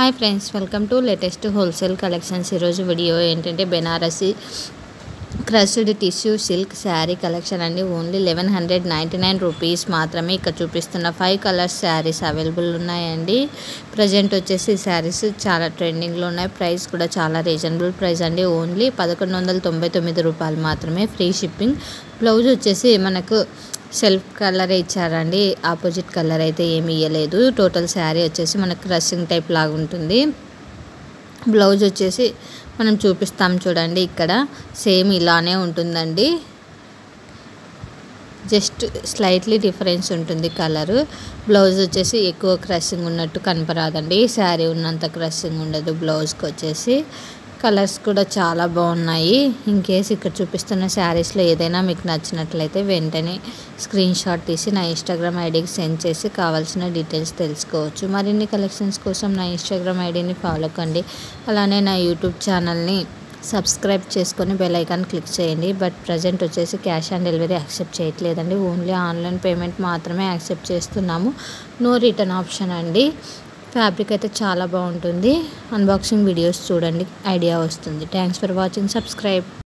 Hi friends, welcome to latest wholesale collections. ఈరోజు video ఏంటంటే Banarasi crushed tissue silk sari collection అండి. Only 1199 rupees మాత్రమే. ఇక్కడ చూపిస్తున్న 5 కలర్స్ శారీస్ అవైలబుల్ ఉన్నాయండి. ప్రజెంట్ వచ్చేసి శారీస్ చాలా ట్రెండింగ్లో ఉన్నాయి. ప్రైస్ కూడా చాలా రీజనబుల్ ప్రైస్ అండి. ఓన్లీ 1199 రూపాయలు మాత్రమే. Free shipping. బ్లౌజ్ వచ్చేసి మనకు సెల్ఫ్ కలర్ ఇచ్చారండి. ఆపోజిట్ కలర్ అయితే ఏమి ఇవ్వలేదు. టోటల్ శారీ వచ్చేసి మనకు క్రషింగ్ టైప్ లాగా ఉంటుంది. బ్లౌజ్ వచ్చేసి మనం చూపిస్తాం చూడండి, ఇక్కడ సేమ్ ఇలానే ఉంటుందండి. జస్ట్ స్లైట్లీ డిఫరెన్స్ ఉంటుంది కలరు. బ్లౌజ్ వచ్చేసి ఎక్కువ క్రషింగ్ ఉన్నట్టు కనపరాదండి. శారీ ఉన్నంత క్రషింగ్ ఉండదు బ్లౌజ్కి వచ్చేసి. కలర్స్ కూడా చాలా బాగున్నాయి. ఇన్ కేస్ ఇక్కడ చూపిస్తున్న శారీస్లో ఏదైనా మీకు నచ్చినట్లయితే వెంటనే స్క్రీన్ షాట్ తీసి నా ఇన్స్టాగ్రామ్ ఐడికి సెండ్ చేసి కావాల్సిన డీటెయిల్స్ తెలుసుకోవచ్చు. మరిన్ని కలెక్షన్స్ కోసం నా ఇన్స్టాగ్రామ్ ఐడిని ఫాలో కండి. అలానే నా యూట్యూబ్ ఛానల్ని సబ్స్క్రైబ్ చేసుకొని బెల్ ఐకాన్ క్లిక్ చేయండి. బట్ ప్రజెంట్ వచ్చేసి క్యాష్ ఆన్ డెలివరీ యాక్సెప్ట్ చేయట్లేదండి. ఓన్లీ ఆన్లైన్ పేమెంట్ మాత్రమే యాక్సెప్ట్ చేస్తున్నాము. నో రిటర్న్ ఆప్షన్ అండి. ఫ్యాబ్రిక్ అయితే చాలా బాగుంటుంది. అన్బాక్సింగ్ వీడియోస్ చూడండి, ఐడియా వస్తుంది. Thanks for watching. సబ్స్క్రైబ్.